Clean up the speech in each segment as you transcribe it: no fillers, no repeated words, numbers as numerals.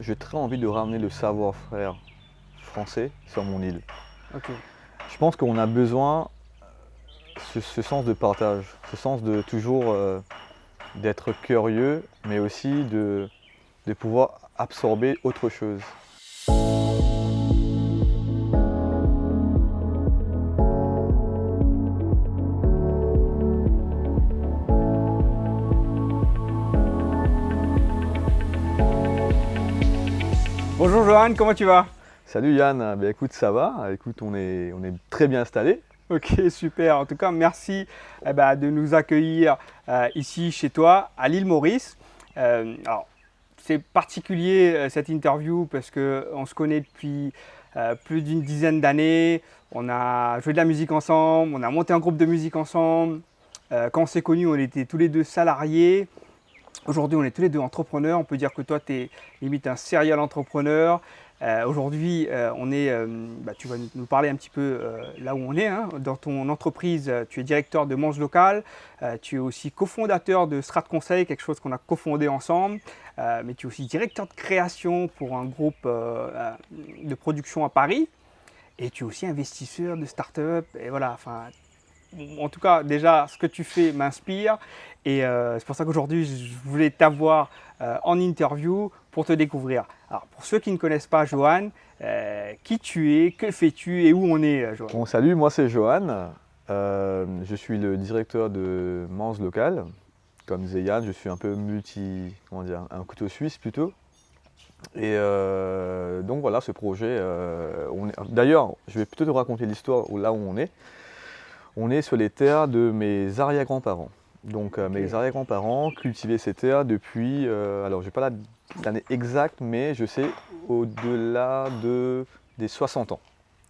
j'ai très envie de ramener le savoir-faire français sur mon île. Ok. Je pense qu'on a besoin ce sens de partage, ce sens de toujours d'être curieux, mais aussi de pouvoir absorber autre chose. Bonjour Johan, comment tu vas? Salut Yann, ben écoute ça va, écoute on est très bien installé. Ok, super. En tout cas, merci de nous accueillir ici chez toi, à l'île Maurice. Alors, c'est particulier cette interview parce qu'on se connaît depuis plus d'une dizaine d'années. On a joué de la musique ensemble, on a monté un groupe de musique ensemble. Quand on s'est connus, on était tous les deux salariés. Aujourd'hui, on est tous les deux entrepreneurs. On peut dire que toi, tu es limite un serial entrepreneur. Aujourd'hui, tu vas nous parler un petit peu là où on est. Hein. Dans ton entreprise, tu es directeur de Mons Local. Tu es aussi cofondateur de Strat Conseil, quelque chose qu'on a cofondé ensemble. Mais tu es aussi directeur de création pour un groupe de production à Paris. Et tu es aussi investisseur de start-up. Et voilà, enfin, en tout cas, déjà, ce que tu fais m'inspire. Et c'est pour ça qu'aujourd'hui, je voulais t'avoir en interview pour te découvrir. Alors, pour ceux qui ne connaissent pas Johan, qui tu es, que fais-tu et où on est, Johan? Bon salut, moi c'est Johan, je suis le directeur de Mons Local. Comme disait Yann, je suis un peu comment dire, un couteau suisse plutôt. Et donc voilà, ce projet, d'ailleurs, je vais plutôt te raconter l'histoire là où on est. On est sur les terres de mes arrière-grands-parents. Donc mes arrière-grands-parents cultivaient ces terres depuis, alors je n'ai pas l'année exacte, mais je sais au-delà des 60 ans.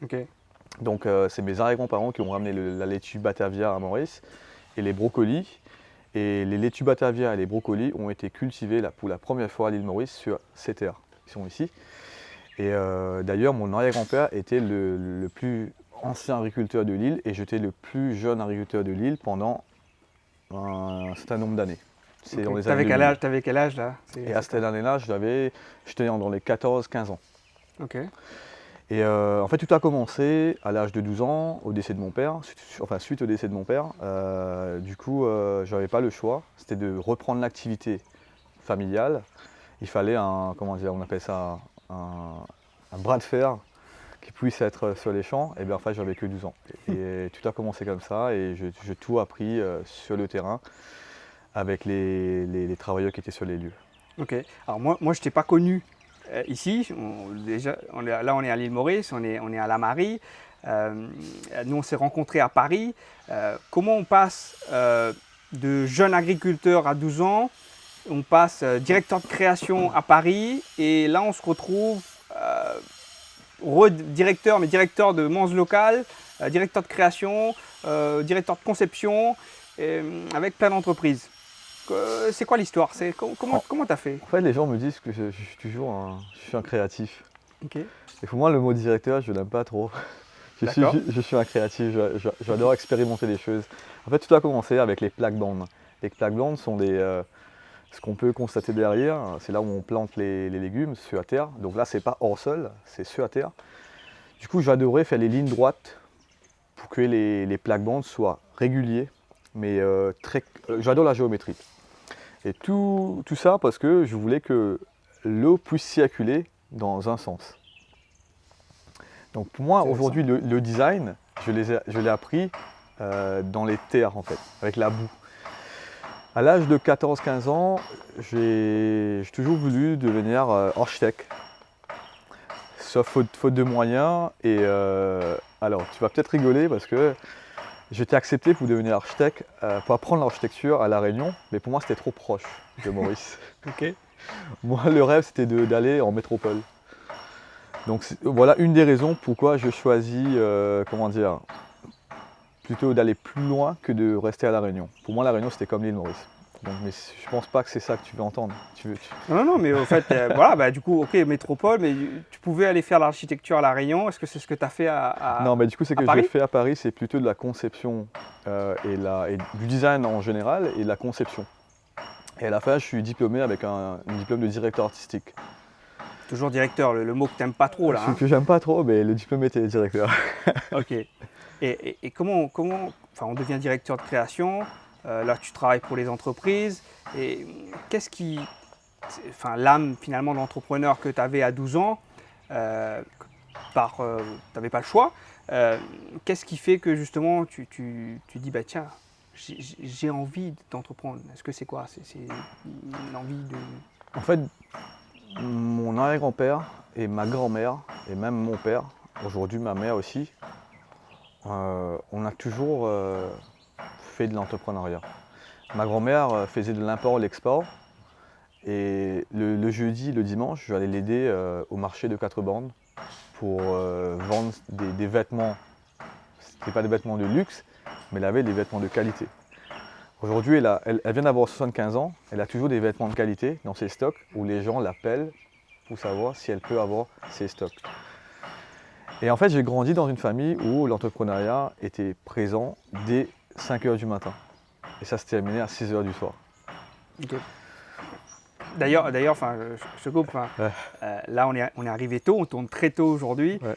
Ok. Donc c'est mes arrière-grands-parents qui ont ramené la laitue Batavia à Maurice et les brocolis. Et les laitues Batavia et les brocolis ont été cultivés pour la première fois à l'île Maurice sur ces terres qui sont ici. Et d'ailleurs, mon arrière-grand-père était le plus ancien agriculteur de l'île et j'étais le plus jeune agriculteur de l'île pendant un certain nombre d'années. C'est dans les années 2000. T'avais quel âge là? Et à cette année-là, j'étais dans les 14-15 ans. Ok. Et en fait, tout a commencé à l'âge de 12 ans, au décès de mon père, suite au décès de mon père. Du coup, je n'avais pas le choix, c'était de reprendre l'activité familiale. Il fallait comment dire, on appelle ça un bras de fer qui puisse être sur les champs. Et bien en fait, j'avais que 12 ans. Et tout a commencé comme ça et j'ai tout appris sur le terrain avec les travailleurs qui étaient sur les lieux. Ok. Alors moi je t'ai pas connu ici. Là, on est à l'île Maurice, on est à la Marie. Nous, on s'est rencontrés à Paris. Comment on passe de jeune agriculteur à 12 ans, on passe directeur de création à Paris, et là, on se retrouve directeur de Mons Local, directeur de création, directeur de conception, avec plein d'entreprises. C'est quoi l'histoire? Comment tu as fait? En fait, les gens me disent que je suis un créatif. Okay. Et pour moi, le mot directeur, je n'aime pas trop. Je suis un créatif, j'adore expérimenter les choses. En fait, tout a commencé avec les plaques-bandes. Les plaques-bandes sont ce qu'on peut constater derrière, c'est là où on plante les légumes, ceux à terre. Donc là, c'est pas hors sol, c'est ceux à terre. Du coup, j'adorais faire les lignes droites pour que les plaques-bandes soient réguliers, mais j'adore la géométrie. Et tout ça parce que je voulais que l'eau puisse circuler dans un sens. Donc pour moi, aujourd'hui, le design, je l'ai appris dans les terres, en fait, avec la boue. À l'âge de 14-15 ans, j'ai toujours voulu devenir architecte, sauf faute de moyens. Et alors, tu vas peut-être rigoler parce que j'étais accepté pour devenir architecte, pour apprendre l'architecture à La Réunion, mais pour moi, c'était trop proche de Maurice. Okay. Moi, le rêve, c'était d'aller en métropole. Donc voilà une des raisons pourquoi je choisis, plutôt d'aller plus loin que de rester à La Réunion. Pour moi, La Réunion, c'était comme l'île Maurice. Donc, mais je pense pas que c'est ça que tu veux entendre. Non, mais au fait, voilà, du coup, ok, métropole, mais tu pouvais aller faire l'architecture à La Réunion. Est-ce que c'est ce que tu as fait à Non, mais du coup, c'est que Paris? j'ai fait à Paris, c'est plutôt de la conception et du design en général et de la conception. Et à la fin, je suis diplômé avec un diplôme de directeur artistique. Toujours directeur, le mot que tu n'aimes pas trop là. Ce que j'aime pas trop, mais le diplôme était directeur. Ok. Et comment enfin, on devient directeur de création, là tu travailles pour les entreprises, et qu'est-ce qui, enfin l'âme finalement d'entrepreneur que tu avais à 12 ans, tu n'avais pas le choix, qu'est-ce qui fait que justement tu dis bah tiens, j'ai envie d'entreprendre? Est-ce que c'est quoi? C'est une envie de... En fait, mon arrière-grand-père et ma grand-mère, et même mon père, aujourd'hui ma mère aussi, on a toujours fait de l'entrepreneuriat. Ma grand-mère faisait de l'import-l'export, et le jeudi, le dimanche, je vais aller l'aider au marché de quatre bornes pour vendre des vêtements. Ce n'était pas des vêtements de luxe, mais elle avait des vêtements de qualité. Aujourd'hui, elle vient d'avoir 75 ans, elle a toujours des vêtements de qualité dans ses stocks où les gens l'appellent pour savoir si elle peut avoir ses stocks. Et en fait, j'ai grandi dans une famille où l'entrepreneuriat était présent dès 5 h du matin. Et ça se terminait à 6 h du soir. Okay. D'ailleurs, enfin, je te coupe. Enfin, Ouais. Là, on est arrivé tôt, on tourne très tôt aujourd'hui, Ouais.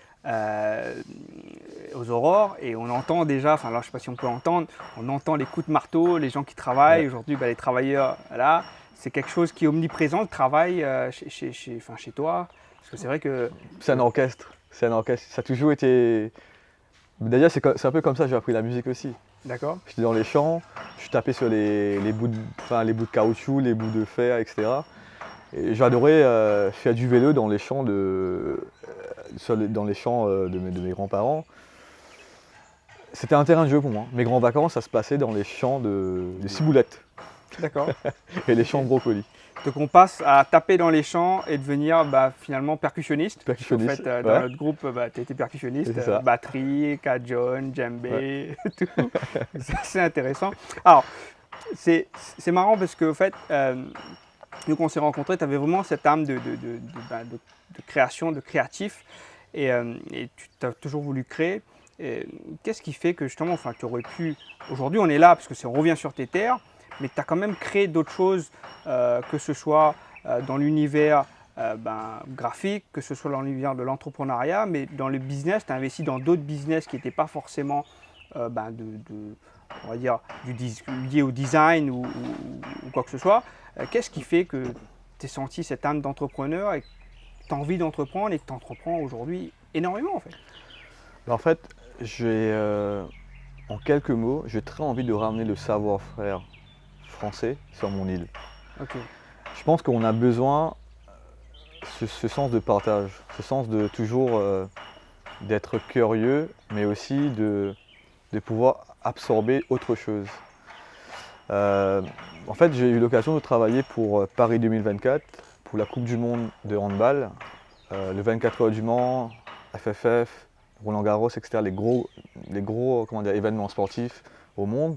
aux aurores, et on entend déjà, enfin là, je ne sais pas si on peut entendre, on entend les coups de marteau, les gens qui travaillent. Ouais. Aujourd'hui, bah, les travailleurs, là, c'est quelque chose qui est omniprésent, le travail chez toi. Parce que c'est vrai que... C'est un orchestre. Ça a toujours été... D'ailleurs, c'est un peu comme ça que j'ai appris la musique aussi. D'accord. J'étais dans les champs, je tapais sur les bouts de caoutchouc, les bouts de fer, etc. Et j'adorais faire du vélo dans les champs de mes grands-parents. C'était un terrain de jeu pour moi. Mes grandes vacances, ça se passait dans les champs de ciboulettes. D'accord. Et les champs de brocolis. Donc on passe à taper dans les champs et devenir finalement percussionniste. Percussionniste. En fait, dans notre groupe, tu étais percussionniste, batterie, cajon, djembé, tout. C'est intéressant. Alors, c'est marrant parce qu'en fait, nous quand on s'est rencontrés, tu avais vraiment cette âme de création, de créatif, et tu as toujours voulu créer. Qu'est-ce qui fait que justement, enfin, tu aurais pu... Aujourd'hui, on est là parce que on revient sur tes terres, mais tu as quand même créé d'autres choses, que ce soit dans l'univers graphique, que ce soit dans l'univers de l'entrepreneuriat, mais dans le business, tu as investi dans d'autres business qui n'étaient pas forcément on va dire, liés au design ou quoi que ce soit. Qu'est-ce qui fait que tu as senti cette âme d'entrepreneur et que tu as envie d'entreprendre et que tu entreprends aujourd'hui énormément en fait? En fait, en quelques mots, j'ai très envie de ramener le savoir-faire français sur mon île. Okay. Je pense qu'on a besoin ce sens de partage, ce sens de toujours d'être curieux, mais aussi de pouvoir absorber autre chose. En fait, j'ai eu l'occasion de travailler pour Paris 2024, pour la Coupe du Monde de handball, le 24 heures du Mans, FFF, Roland Garros, etc. Les gros événements sportifs au monde.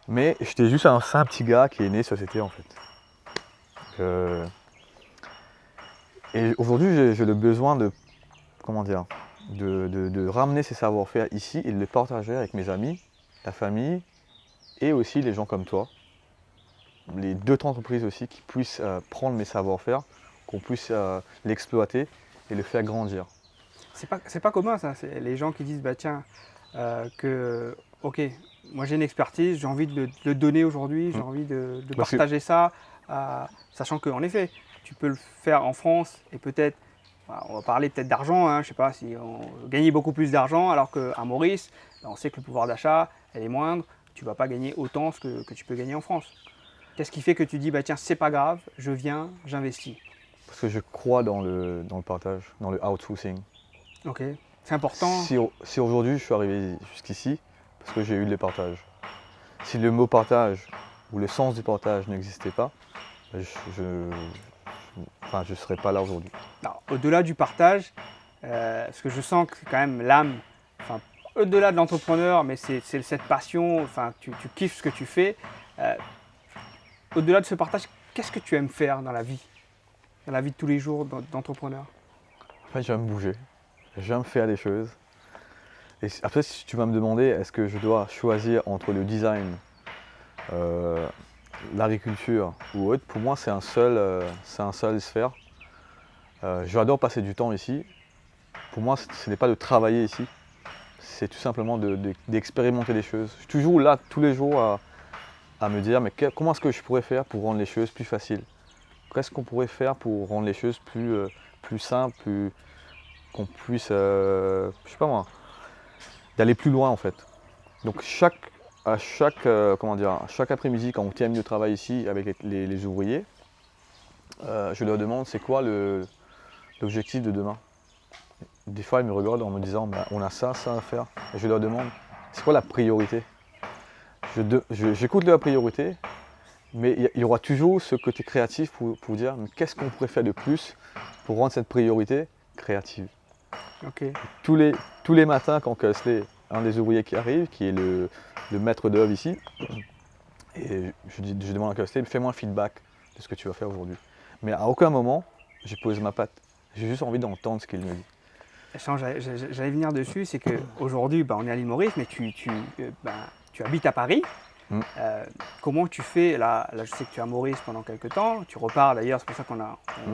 Mais j'étais juste un simple petit gars qui est né sur cette terre en fait. Et aujourd'hui, j'ai le besoin de ramener ces savoir-faire ici et de les partager avec mes amis, la famille et aussi les gens comme toi. Les deux entreprises aussi qui puissent prendre mes savoir-faire, qu'on puisse l'exploiter et le faire grandir. C'est pas commun ça, c'est les gens qui disent bah tiens, ok, moi j'ai une expertise, j'ai envie de le donner aujourd'hui, j'ai envie de partager ça, sachant qu'en effet, tu peux le faire en France et peut-être, on va parler peut-être d'argent, hein, je ne sais pas si on gagnait beaucoup plus d'argent alors qu'à Maurice, on sait que le pouvoir d'achat elle est moindre, tu ne vas pas gagner autant que tu peux gagner en France. Qu'est-ce qui fait que tu dis bah tiens c'est pas grave, je viens, j'investis? Parce que je crois dans le partage, dans le outsourcing. Ok, c'est important. Si aujourd'hui je suis arrivé jusqu'ici, parce que j'ai eu le partage. Si le mot partage ou le sens du partage n'existait pas, je ne serais pas là aujourd'hui. Au-delà du partage, parce que je sens que c'est quand même l'âme, au-delà de l'entrepreneur, mais c'est cette passion, tu kiffes ce que tu fais. Au-delà de ce partage, qu'est-ce que tu aimes faire dans la vie de tous les jours d'entrepreneur? En fait, j'aime bouger. J'aime faire des choses. Et après, si tu vas me demander, est-ce que je dois choisir entre le design, l'agriculture ou autre, pour moi, c'est un seul sphère. J'adore passer du temps ici. Pour moi, ce n'est pas de travailler ici, c'est tout simplement d'expérimenter les choses. Je suis toujours là, tous les jours, à me dire, mais comment est-ce que je pourrais faire pour rendre les choses plus faciles? Qu'est-ce qu'on pourrait faire pour rendre les choses plus simples, qu'on puisse, je sais pas moi, d'aller plus loin en fait. Donc comment dire, chaque après-midi, quand on termine le travail ici avec les ouvriers, je leur demande c'est quoi l'objectif de demain. Des fois, ils me regardent en me disant bah, on a ça à faire. Et je leur demande c'est quoi la priorité. J'écoute leur priorité, mais il y aura toujours ce côté créatif pour dire mais qu'est-ce qu'on pourrait faire de plus pour rendre cette priorité créative. Okay. Tous les matins, quand Kesley, un des ouvriers qui arrive, qui est le maître d'œuvre ici, et je demande à Kesley fais-moi un feedback de ce que tu vas faire aujourd'hui. Mais à aucun moment, je pose ma patte. J'ai juste envie d'entendre ce qu'il me dit. J'allais venir dessus, c'est qu'aujourd'hui, on est à l'île Maurice, mais tu habites à Paris. Comment tu fais, là je sais que tu es à Maurice pendant quelques temps, tu repars d'ailleurs, c'est pour ça qu'on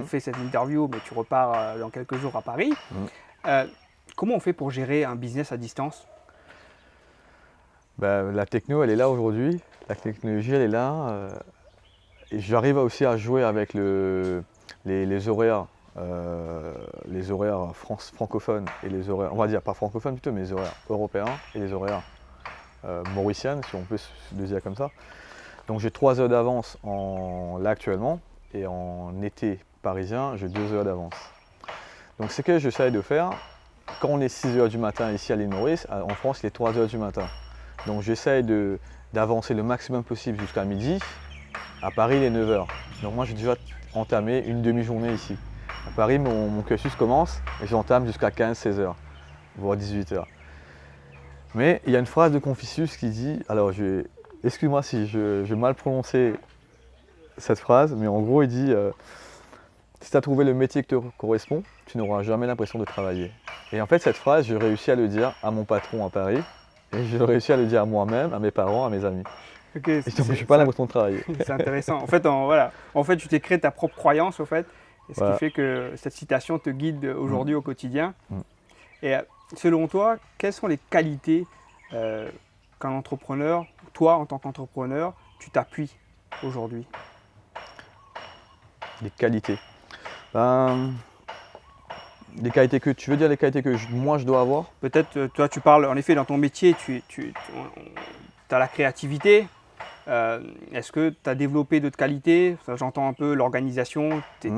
fait cette interview, mais tu repars dans quelques jours à Paris. Comment on fait pour gérer un business à distance? La techno, elle est là aujourd'hui, la technologie, elle est là. Et j'arrive aussi à jouer avec les horaires. Les horaires francophones et les horaires, on va dire pas francophones plutôt, mais les horaires européens et les horaires mauriciennes, si on peut le dire comme ça. Donc j'ai 3 heures d'avance là actuellement, et en été parisien, j'ai 2 heures d'avance. Donc ce que j'essaie de faire, quand on est 6 heures du matin ici à l'île Maurice, en France il est 3 heures du matin. Donc j'essaie d'avancer le maximum possible jusqu'à midi. À Paris il est 9 heures. Donc moi j'ai déjà entamé une demi-journée ici. À Paris, mon cursus commence et j'entame jusqu'à 15-16 heures, voire 18 heures. Mais il y a une phrase de Confucius qui dit, alors excuse-moi si je mal prononcer cette phrase, mais en gros il dit si tu as trouvé le métier qui te correspond, tu n'auras jamais l'impression de travailler. Et en fait cette phrase, j'ai réussi à le dire à mon patron à Paris, et j'ai réussi à le dire à moi-même, à mes parents, à mes amis. Okay, et donc je n'ai pas l'impression de travailler. C'est intéressant. En fait, tu t'es créé ta propre croyance, au fait. Et ce qui fait que cette citation te guide aujourd'hui au quotidien. Et selon toi, quelles sont les qualités qu'un entrepreneur, toi en tant qu'entrepreneur, tu t'appuies aujourd'hui? Les qualités. Les qualités que tu veux dire, les qualités que moi je dois avoir? Peut-être, toi tu parles, en effet, dans ton métier, tu as la créativité. Est-ce que tu as développé d'autres qualités? J'entends un peu l'organisation, tes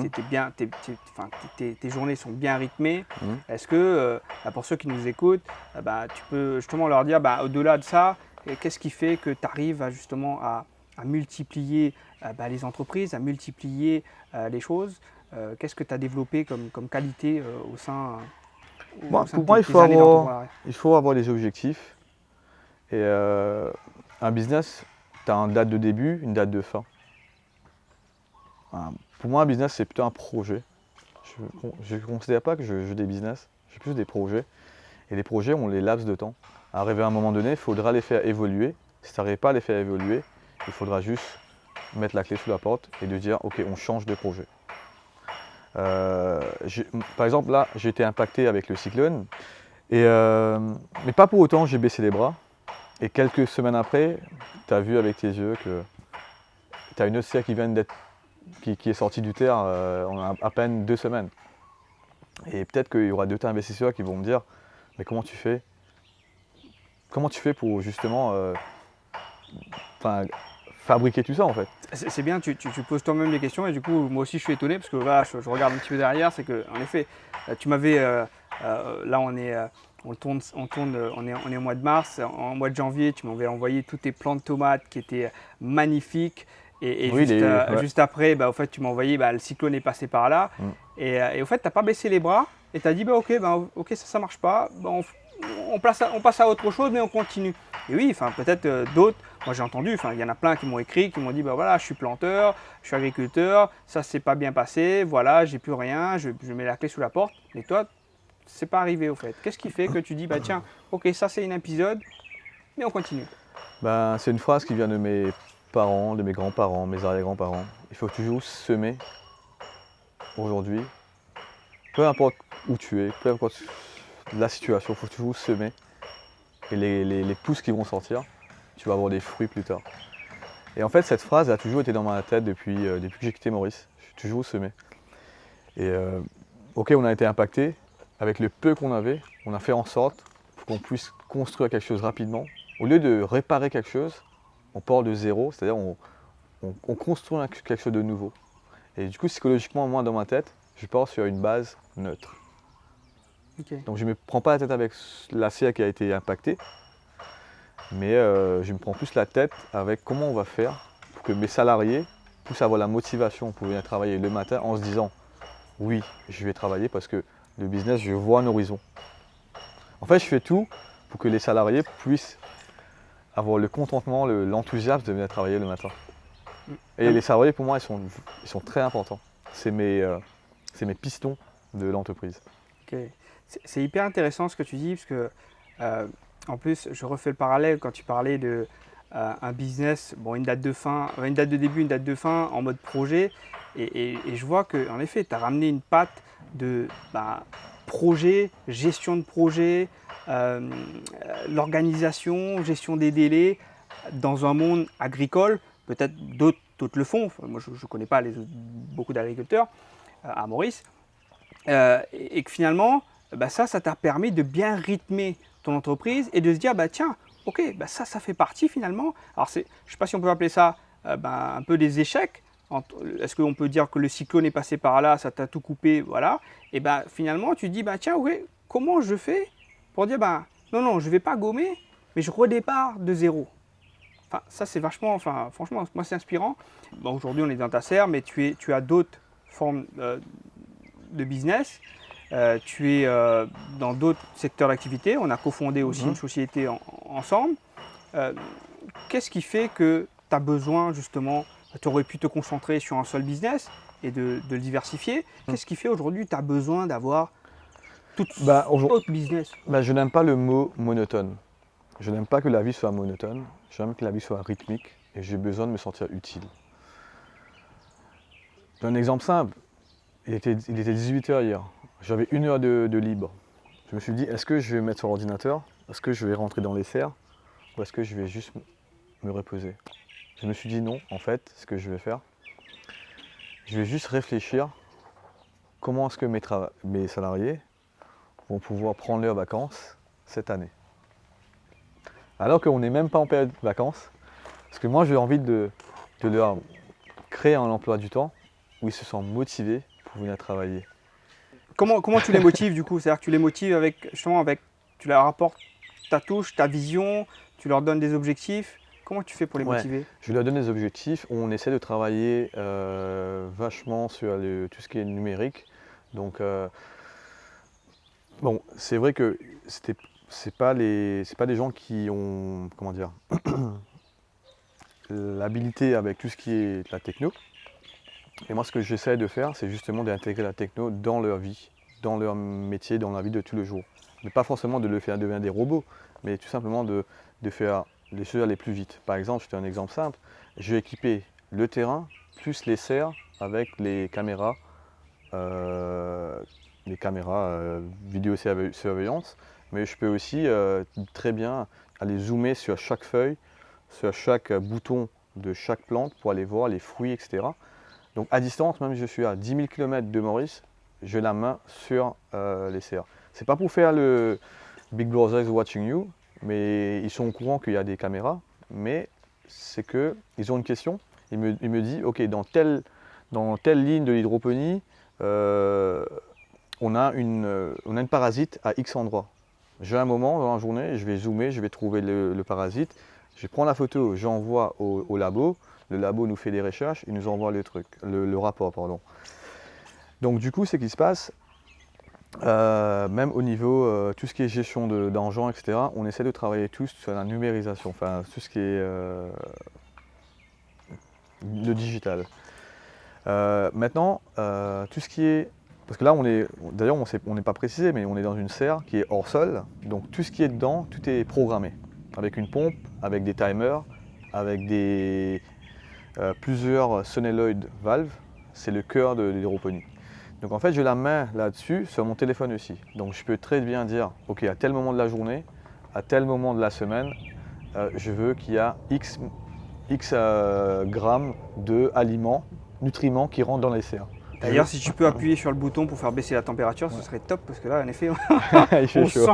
journées sont bien rythmées. Est-ce que, pour ceux qui nous écoutent, tu peux justement leur dire, au-delà de ça, qu'est-ce qui fait que tu arrives à multiplier les entreprises, à multiplier les choses? Qu'est-ce que tu as développé comme qualité au sein pour moi, il faut avoir des objectifs. Et un business, tu as une date de début, une date de fin. Pour moi, un business, c'est plutôt un projet. Je ne considère pas que je joue des business, j'ai plus des projets. Et les projets ont les laps de temps. Arrivé à un moment donné, il faudra les faire évoluer. Si tu n'arrives pas à les faire évoluer, il faudra juste mettre la clé sous la porte et de dire ok, on change de projet. Par exemple, là, j'ai été impacté avec le cyclone. Mais pas pour autant, j'ai baissé les bras. Et quelques semaines après, tu as vu avec tes yeux que tu as une autre serre qui est sortie du terre en à peine 2 semaines. Et peut-être qu'il y aura d'autres investisseurs qui vont me dire mais comment tu fais pour justement fabriquer tout ça en fait? C'est bien, tu poses toi-même des questions et du coup moi aussi je suis étonné parce que là je regarde un petit peu derrière, c'est que en effet tu m'avais là on est au mois de mars, en mois de janvier tu m'avais envoyé tous tes plants de tomates qui étaient magnifiques et oui, juste après au fait tu m'as envoyé le cyclone est passé par là et au fait tu n'as pas baissé les bras et tu as dit ok ça marche pas, on passe à autre chose mais on continue. Et oui, peut-être d'autres, moi j'ai entendu, il y en a plein qui m'ont écrit, qui m'ont dit voilà, je suis planteur, je suis agriculteur, ça s'est pas bien passé, voilà, j'ai plus rien, je mets la clé sous la porte. Mais toi, c'est pas arrivé au fait. Qu'est-ce qui fait que tu dis tiens, ok, ça c'est un épisode, mais on continue? C'est une phrase qui vient de mes parents, de mes grands-parents, mes arrière-grands-parents. Il faut toujours semer aujourd'hui peu importe où tu es, peu importe la situation, il faut toujours semer. Et les pousses qui vont sortir, tu vas avoir des fruits plus tard. Et en fait, cette phrase a toujours été dans ma tête depuis que j'ai quitté Maurice. Je suis toujours semé. Et ok, on a été impacté. Avec le peu qu'on avait, on a fait en sorte qu'on puisse construire quelque chose rapidement. Au lieu de réparer quelque chose, on part de zéro, c'est-à-dire on construit quelque chose de nouveau. Et du coup, psychologiquement, moi, dans ma tête, je pars sur une base neutre. Ok. Donc je ne me prends pas la tête avec la CA qui a été impactée, mais je me prends plus la tête avec comment on va faire pour que mes salariés puissent avoir la motivation pour venir travailler le matin en se disant oui, je vais travailler parce que le business, je vois un horizon. En fait, je fais tout pour que les salariés puissent avoir le contentement, l'enthousiasme de venir travailler le matin. Et les salariés, pour moi, ils sont très importants. C'est mes pistons de l'entreprise. Ok. C'est hyper intéressant ce que tu dis, parce que en plus, je refais le parallèle quand tu parlais de un business, bon, une date de début, une date de fin en mode projet. Et je vois qu'en effet, tu as ramené une patte de projet, gestion de projet, l'organisation, gestion des délais dans un monde agricole. Peut-être d'autres le font. Enfin, moi, je ne connais pas beaucoup d'agriculteurs à Maurice. Et que finalement, ça t'a permis de bien rythmer ton entreprise et de se dire, tiens, ok, ça fait partie finalement. Alors, je ne sais pas si on peut appeler ça un peu des échecs. Est-ce qu'on peut dire que le cyclone est passé par là, ça t'a tout coupé, voilà. Et finalement, tu te dis, tiens, ouais, comment je fais pour dire, non, je ne vais pas gommer, mais je redépart de zéro. Enfin, ça, c'est vachement, franchement, moi, c'est inspirant. Bon, aujourd'hui, on est dans ta serre, mais tu as d'autres formes de business. Tu es dans d'autres secteurs d'activité. On a cofondé aussi une société ensemble. Qu'est-ce qui fait que tu as besoin justement, tu aurais pu te concentrer sur un seul business et de le diversifier. Qu'est-ce qui fait aujourd'hui que tu as besoin d'avoir tout autre business? Je n'aime pas le mot monotone. Je n'aime pas que la vie soit monotone. J'aime que la vie soit rythmique et j'ai besoin de me sentir utile. Un exemple simple, il était 18h hier. J'avais 1 heure de libre. Je me suis dit, est-ce que je vais me mettre sur l'ordinateur? Est-ce que je vais rentrer dans les serres? Ou est-ce que je vais juste me reposer? Je me suis dit non, en fait, ce que je vais faire, je vais juste réfléchir comment est-ce que mes salariés vont pouvoir prendre leurs vacances cette année. Alors qu'on n'est même pas en période de vacances, parce que moi j'ai envie de leur créer un emploi du temps où ils se sentent motivés pour venir travailler. Comment tu les motives du coup? C'est-à-dire que tu les motives tu leur apportes ta touche, ta vision, tu leur donnes des objectifs. Comment tu fais pour les motiver? Je leur donne des objectifs. On essaie de travailler vachement sur tout ce qui est numérique. Donc, bon, c'est vrai que c'est pas des gens qui ont, comment dire, l'habilité avec tout ce qui est la techno. Et moi, ce que j'essaie de faire, c'est justement d'intégrer la techno dans leur vie, dans leur métier, dans la vie de tous les jours. Mais pas forcément de le faire devenir des robots, mais tout simplement de faire les choses aller plus vite. Par exemple, je te donne un exemple simple, je vais équiper le terrain plus les serres avec les caméras vidéosurveillance, mais je peux aussi très bien aller zoomer sur chaque feuille, sur chaque bouton de chaque plante pour aller voir les fruits, etc. Donc à distance, même si je suis à 10 000 km de Maurice, j'ai la main sur les serres. C'est pas pour faire le Big Brother is watching you, mais ils sont au courant qu'il y a des caméras, mais c'est qu'ils ont une question. Ils me disent, ok, dans telle ligne de l'hydroponie, on a une parasite à X endroit. J'ai un moment dans la journée, je vais zoomer, je vais trouver le parasite, je prends la photo, j'envoie au labo, le labo nous fait des recherches, il nous envoie le rapport. Pardon. Donc du coup, ce qui se passe, même au niveau tout ce qui est gestion d'engins, etc., on essaie de travailler tous sur la numérisation, enfin tout ce qui est le digital. Maintenant, tout ce qui est... Parce que là, d'ailleurs, on n'est pas précisé, mais on est dans une serre qui est hors sol, donc tout ce qui est dedans, tout est programmé, avec une pompe, avec des timers, avec plusieurs solénoïdes valves, c'est le cœur de l'hydroponie. Donc en fait, je la mets là-dessus sur mon téléphone aussi. Donc je peux très bien dire, ok, à tel moment de la journée, à tel moment de la semaine, je veux qu'il y a X grammes d'aliments, nutriments qui rentrent dans les CA. D'ailleurs, si tu peux appuyer sur le bouton pour faire baisser la température, ce serait top parce que là, en effet, Il fait chaud.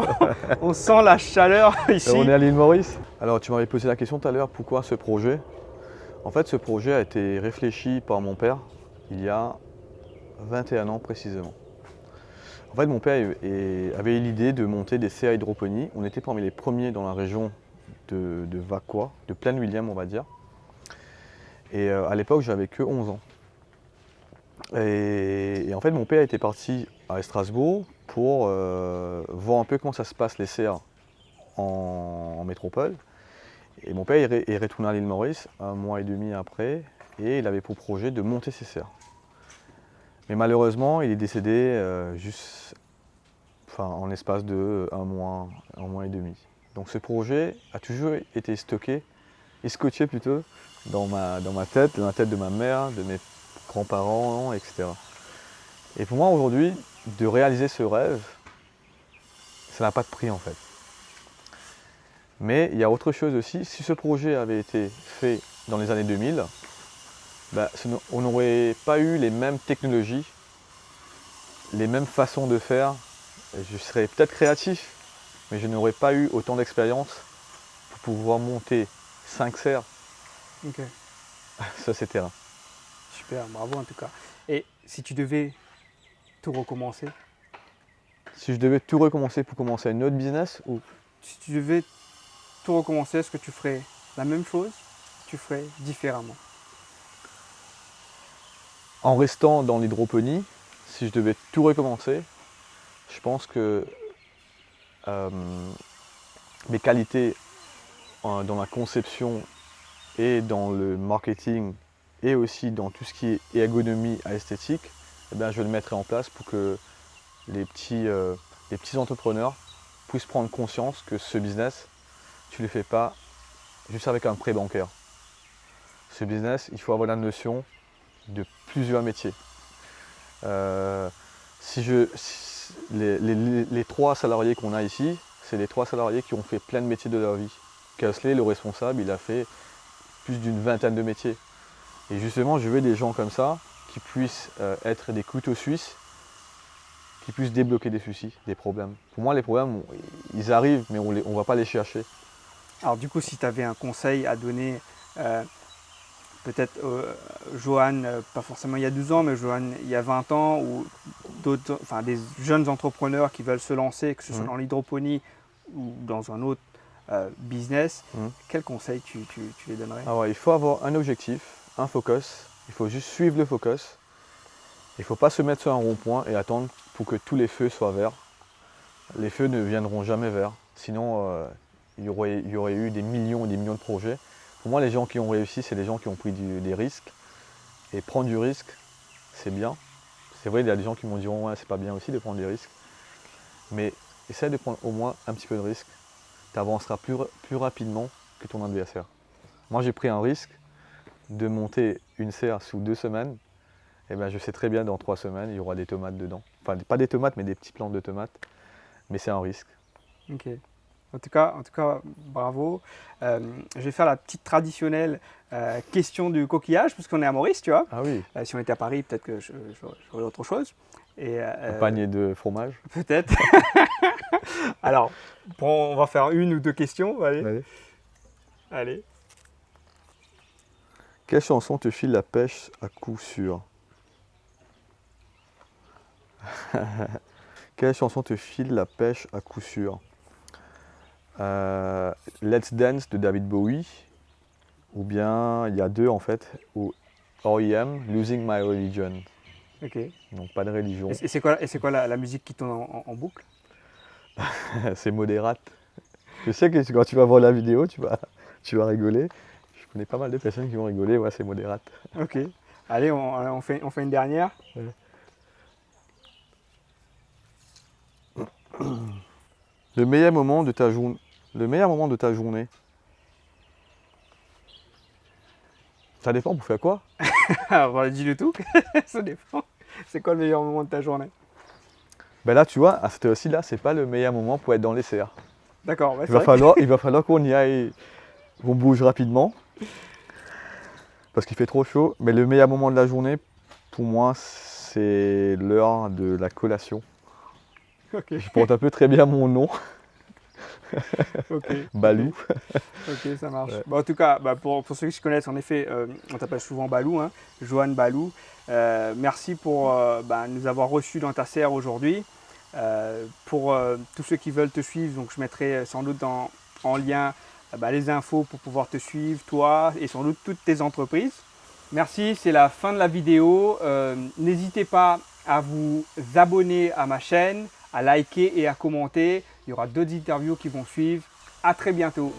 on sent la chaleur ici. On est à l'île Maurice. Alors tu m'avais posé la question tout à l'heure, pourquoi ce projet? En fait, ce projet a été réfléchi par mon père il y a 21 ans précisément. En fait, mon père avait eu l'idée de monter des CA hydroponie. On était parmi les premiers dans la région de Vacquois, de Plaine-William, on va dire. Et à l'époque, j'avais que 11 ans. Et en fait, mon père était parti à Strasbourg pour voir un peu comment ça se passe les CA en métropole. Et mon père est retourné à l'île Maurice 1 mois et demi après, et il avait pour projet de monter ses CA. Mais malheureusement, il est décédé en l'espace de 1 mois et demi. Donc ce projet a toujours été scotché plutôt, dans ma tête, dans la tête de ma mère, de mes grands-parents, etc. Et pour moi aujourd'hui, de réaliser ce rêve, ça n'a pas de prix en fait. Mais il y a autre chose aussi, si ce projet avait été fait dans les années 2000, on n'aurait pas eu les mêmes technologies, les mêmes façons de faire. Je serais peut-être créatif, mais je n'aurais pas eu autant d'expérience pour pouvoir monter 5 serres. Ok. Ça c'était rare. Super, bravo en tout cas. Et si tu devais tout recommencer? Si je devais tout recommencer pour commencer un autre business ou... Si tu devais tout recommencer, est-ce que tu ferais la même chose? Tu ferais différemment? En restant dans l'hydroponie, si je devais tout recommencer, je pense que mes qualités dans la conception et dans le marketing et aussi dans tout ce qui est ergonomie à esthétique, je le mettrai en place pour que les petits entrepreneurs puissent prendre conscience que ce business, tu ne le fais pas juste avec un prêt bancaire. Ce business, il faut avoir la notion de plusieurs métiers. Les 3 salariés qu'on a ici, c'est les 3 salariés qui ont fait plein de métiers de leur vie. Kesley, le responsable, il a fait plus d'une vingtaine de métiers. Et justement, je veux des gens comme ça qui puissent être des couteaux suisses, qui puissent débloquer des soucis, des problèmes. Pour moi, les problèmes, ils arrivent, mais on ne va pas les chercher. Alors du coup, si tu avais un conseil à donner, peut-être Johan, pas forcément il y a 12 ans, mais Johan il y a 20 ans, ou d'autres, des jeunes entrepreneurs qui veulent se lancer, que ce soit dans l'hydroponie ou dans un autre business, quel conseil tu les donnerais? Alors, il faut avoir un objectif, un focus, il faut juste suivre le focus. Il ne faut pas se mettre sur un rond-point et attendre pour que tous les feux soient verts. Les feux ne viendront jamais verts, sinon il y aurait eu des millions et des millions de projets. Pour moi, les gens qui ont réussi, c'est les gens qui ont pris des risques. Et prendre du risque, c'est bien. C'est vrai, il y a des gens qui m'ont dit ouais, c'est pas bien aussi de prendre des risques. Mais essaie de prendre au moins un petit peu de risque. Tu avanceras plus rapidement que ton adversaire. Moi, j'ai pris un risque de monter une serre sous 2 semaines. Et je sais très bien dans 3 semaines, il y aura des tomates dedans. Enfin, pas des tomates, mais des petites plantes de tomates. Mais c'est un risque. Ok. En tout cas, bravo. Je vais faire la petite traditionnelle question du coquillage, puisqu'on est à Maurice, tu vois. Ah oui. Si on était à Paris, peut-être que j'aurais autre chose. Un panier de fromage. Peut-être. Alors, on va faire 1 ou 2 questions. Allez. Quelle chanson te file la pêche à coup sûr? Quelle chanson te file la pêche à coup sûr? Let's Dance de David Bowie, ou bien il y a 2 en fait, ou R.E.M. Losing My Religion. Ok. Donc pas de religion. Et c'est quoi la musique qui tourne en boucle? C'est Modérate. Je sais que quand tu vas voir la vidéo, tu vas rigoler. Je connais pas mal de personnes qui vont rigoler, ouais, c'est Modérate. Ok. Allez, on fait une dernière. Ouais. Le meilleur moment de ta journée. Ça dépend pour faire quoi? Alors, dis le tout. Ça dépend. C'est quoi le meilleur moment de ta journée? Ben là, tu vois, à cette heure-ci, là, c'est pas le meilleur moment pour être dans les serres. D'accord, ouais, Il va falloir qu'on y aille, qu'on bouge rapidement, parce qu'il fait trop chaud. Mais le meilleur moment de la journée, pour moi, c'est l'heure de la collation. Ok, Je porte un peu très bien mon nom, ok. Balou. Ok, ça marche. Ouais. Bon, en tout cas, pour ceux qui se connaissent, en effet, on t'appelle souvent Balou, hein, Johan Balou. Merci pour nous avoir reçus dans ta serre aujourd'hui. Pour tous ceux qui veulent te suivre, donc je mettrai sans doute en lien les infos pour pouvoir te suivre, toi et sans doute toutes tes entreprises. Merci, c'est la fin de la vidéo. N'hésitez pas à vous abonner à ma chaîne, à liker et à commenter. Il y aura d'autres interviews qui vont suivre. À très bientôt.